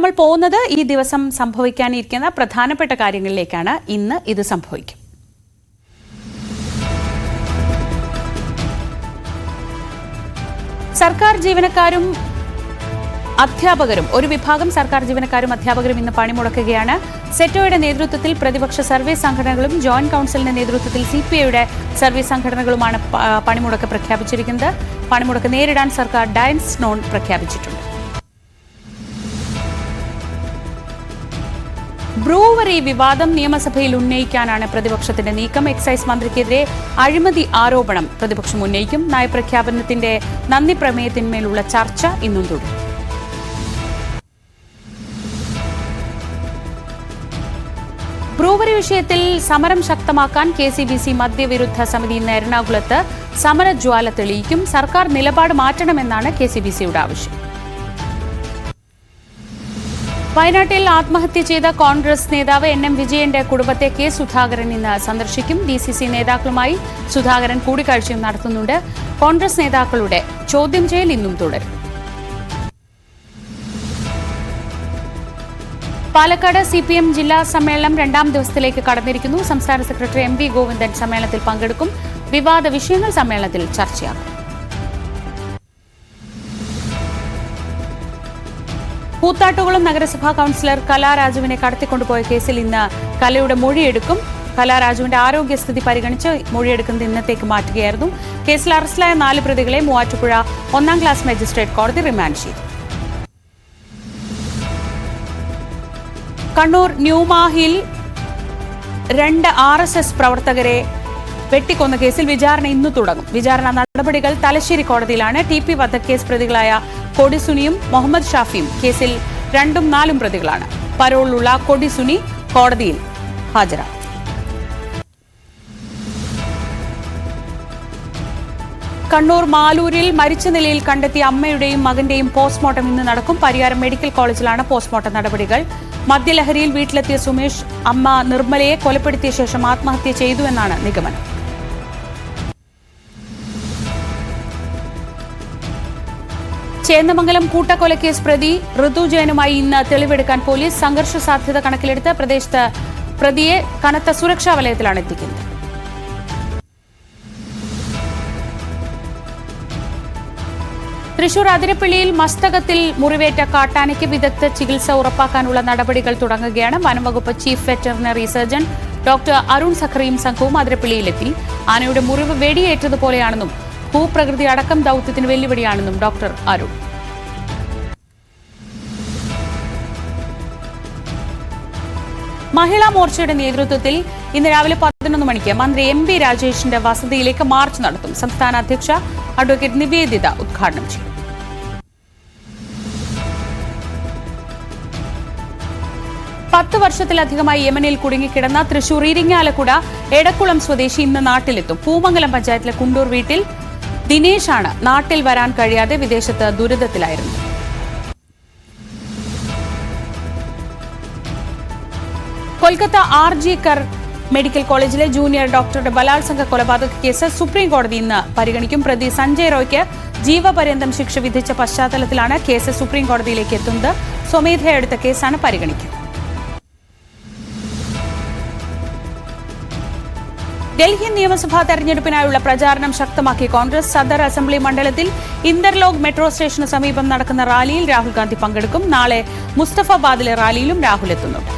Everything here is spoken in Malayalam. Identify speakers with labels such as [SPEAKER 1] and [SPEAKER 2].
[SPEAKER 1] നമ്മൾ പോകുന്നത് ഈ ദിവസം സംഭവിക്കാനിരിക്കുന്ന പ്രധാനപ്പെട്ട കാര്യങ്ങളിലേക്കാണ്. ഇന്ന് ഇത് സംഭവിക്കും. സർക്കാർ ജീവനക്കാരും അധ്യാപകരും ഒരു വിഭാഗം സർക്കാർ ജീവനക്കാരും അധ്യാപകരും ഇന്ന് പണിമുടക്കുകയാണ്. സെറ്റോയുടെ നേതൃത്വത്തിൽ പ്രതിപക്ഷ സർവീസ് സംഘടനകളും ജോയിന്റ് കൌൺസിലിന്റെ നേതൃത്വത്തിൽ സിപിഐയുടെ സർവീസ് സംഘടനകളുമാണ് പണിമുടക്ക് പ്രഖ്യാപിച്ചിരിക്കുന്നത്. പണിമുടക്ക് നേരിടാൻ സർക്കാർ ഡയൻസ് നോൺ പ്രഖ്യാപിച്ചിട്ടുണ്ട്. ബ്രൂവറി വിവാദം നിയമസഭയിൽ ഉന്നയിക്കാനാണ് പ്രതിപക്ഷത്തിന്റെ നീക്കം. എക്സൈസ് മന്ത്രിക്കെതിരെ അഴിമതി ആരോപണം പ്രതിപക്ഷം ഉന്നയിക്കും. നയപ്രഖ്യാപനത്തിന്റെ നന്ദി പ്രമേയത്തിന്മേലുള്ള ചർച്ച ഇന്നും തുടരും. ബ്രൂവറി വിഷയത്തിൽ സമരം ശക്തമാക്കാൻ കെസിബിസി മദ്യവിരുദ്ധ സമിതി ഇന്ന് എറണാകുളത്ത് സമരജ്വാല തെളിയിക്കും. സർക്കാർ നിലപാട് മാറ്റണമെന്നാണ് കെസിബിസിയുടെ ആവശ്യം. വയനാട്ടിൽ ആത്മഹത്യ ചെയ്ത കോൺഗ്രസ് നേതാവ് NM വിജയന്റെ കുടുംബത്തെ കെ സുധാകരൻ ഇന്ന് സന്ദർശിക്കും. DCC നേതാക്കളുമായി സുധാകരൻ കൂടിക്കാഴ്ചയും നടത്തുന്നുണ്ട്. കോൺഗ്രസ് നേതാക്കളുടെ ചോദ്യം ചെയ്യൽ ഇന്നും തുടരും. പാലക്കാട് CPM ജില്ലാ സമ്മേളനം 2ാം ദിവസത്തിലേക്ക് കടന്നിരിക്കുന്നു. സംസ്ഥാന സെക്രട്ടറി MV ഗോവിന്ദൻ സമ്മേളനത്തിൽ പങ്കെടുക്കും. വിവാദ വിഷയങ്ങൾ സമ്മേളനത്തിൽ ചർച്ചയാകും. കൂത്താട്ടുകുളം നഗരസഭാ കൌൺസിലർ കലാരാജുവിനെ കടത്തിക്കൊണ്ടുപോയ കേസിൽ ഇന്ന് കലയുടെ മൊഴിയെടുക്കും. കലാരാജുവിന്റെ ആരോഗ്യസ്ഥിതി പരിഗണിച്ച് മൊഴിയെടുക്കുന്നത് ഇന്നത്തേക്ക് മാറ്റുകയായിരുന്നു. കേസിൽ അറസ്റ്റിലായ 4 പ്രതികളെ മൂവാറ്റുപുഴ 1ാം ക്ലാസ് മജിസ്ട്രേറ്റ് കോടതി റിമാൻഡ് ചെയ്തു. കണ്ണൂർ ന്യൂമാഹിയിൽ 2 RSS പ്രവർത്തകരെ വെട്ടിക്കൊന്ന കേസിൽ വിചാരണ ഇന്ന് തുടങ്ങും. വിചാരണ നടപടികൾ തലശ്ശേരി കോടതിയിലാണ്. TP വധക്കേസ് പ്രതികളായ കൊടിസുനിയും മുഹമ്മദ് ഷാഫിയും കേസിൽ 2ഉം 4ഉം പ്രതികളാണ്. പരോളിലുള്ള കൊടിസുനി കോടതിയിൽ ഹാജരാകും. കണ്ണൂർ മാലൂരിൽ മരിച്ച നിലയിൽ കണ്ടെത്തിയ അമ്മയുടെയും മകന്റെയും പോസ്റ്റ്മോർട്ടം ഇന്ന് നടക്കും. പരിയാരം മെഡിക്കൽ കോളേജിലാണ് പോസ്റ്റ്മോർട്ടം നടപടികൾ. മദ്യലഹരിയിൽ വീട്ടിലെത്തിയ സുമേഷ് അമ്മ നിർമ്മലയെ കൊലപ്പെടുത്തിയ ശേഷം ആത്മഹത്യ ചെയ്തുവെന്നാണ് നിഗമനം. ചേന്ദമംഗലം കൂട്ടക്കൊലക്കേസ് പ്രതി ഋതു ജയനുമായി ഇന്ന് തെളിവെടുക്കാൻ പോലീസ്. സംഘർഷ സാധ്യത കണക്കിലെടുത്ത് പ്രദേശത്ത് പ്രതിയെ കനത്ത സുരക്ഷാ വലയത്തിലാണ് എത്തിക്കുന്നത്. തൃശൂർ അതിരപ്പള്ളിയിൽ മസ്തകത്തിൽ മുറിവേറ്റ കാട്ടാനയ്ക്ക് വിദഗ്ധ ചികിത്സ ഉറപ്പാക്കാനുള്ള നടപടികൾ തുടങ്ങുകയാണ്. വനംവകുപ്പ് chief veterinary surgeon doctor Arun സഖറിയും സംഘവും അതിരപ്പള്ളിയിലെത്തി. ആനയുടെ മുറിവ് വെടിയേറ്റതുപോലെയാണെന്നും ഭൂപ്രകൃതി അടക്കം ദൌത്യത്തിന് വെല്ലുവിളിയാണെന്നും ഡോക്ടർ അരുൺ. മഹിളാ മോർച്ചയുടെ നേതൃത്വത്തിൽ ഇന്ന് രാവിലെ 11 മണിക്ക് മന്ത്രി MB രാജേഷിന്റെ വസതിയിലേക്ക് മാർച്ച് നടത്തും. സംസ്ഥാന അധ്യക്ഷ അഡ്വക്കേറ്റ് നിവേദിത ഉദ്ഘാടനം ചെയ്യും. പത്ത് വർഷത്തിലധികമായി യമനിൽ കുടുങ്ങിക്കിടന്ന തൃശൂർ ഇരിങ്ങാലക്കുട എടക്കുളം സ്വദേശി ഇന്ന് നാട്ടിലെത്തും. പൂമംഗലം പഞ്ചായത്തിലെ കുണ്ടൂർ വീട്ടിൽ ദിനേശാണ് നാട്ടിൽ വരാൻ കഴിയാതെ വിദേശത്ത് ദുരിതത്തിലായിരുന്നു. കൊൽക്കത്ത RG കർ മെഡിക്കൽ കോളേജിലെ ജൂനിയർ ഡോക്ടറുടെ ബലാത്സംഗ കൊലപാതക കേസ് സുപ്രീം കോടതി ഇന്ന് പരിഗണിക്കും. പ്രതി സഞ്ജയ് റോയ്ക്ക് ജീവപര്യന്തം ശിക്ഷ വിധിച്ച പശ്ചാത്തലത്തിലാണ് കേസ് സുപ്രീം കോടതിയിലേക്ക് എത്തുന്നത്. സ്വമേധയാ എടുത്ത കേസാണ് പരിഗണിക്കുക. ഡൽഹി നിയമസഭാ തെരഞ്ഞെടുപ്പിനായുള്ള പ്രചാരണം ശക്തമാക്കി കോൺഗ്രസ്. സദർ അസംബ്ലി മണ്ഡലത്തിൽ ഇന്റർലോക്ക് മെട്രോ സ്റ്റേഷന് സമീപം നടക്കുന്ന റാലിയിൽ രാഹുൽ ഗാന്ധി പങ്കെടുക്കും. നാളെ മുസ്തഫാബാദിലെ റാലിയിലും രാഹുൽ എത്തുന്നുണ്ട്.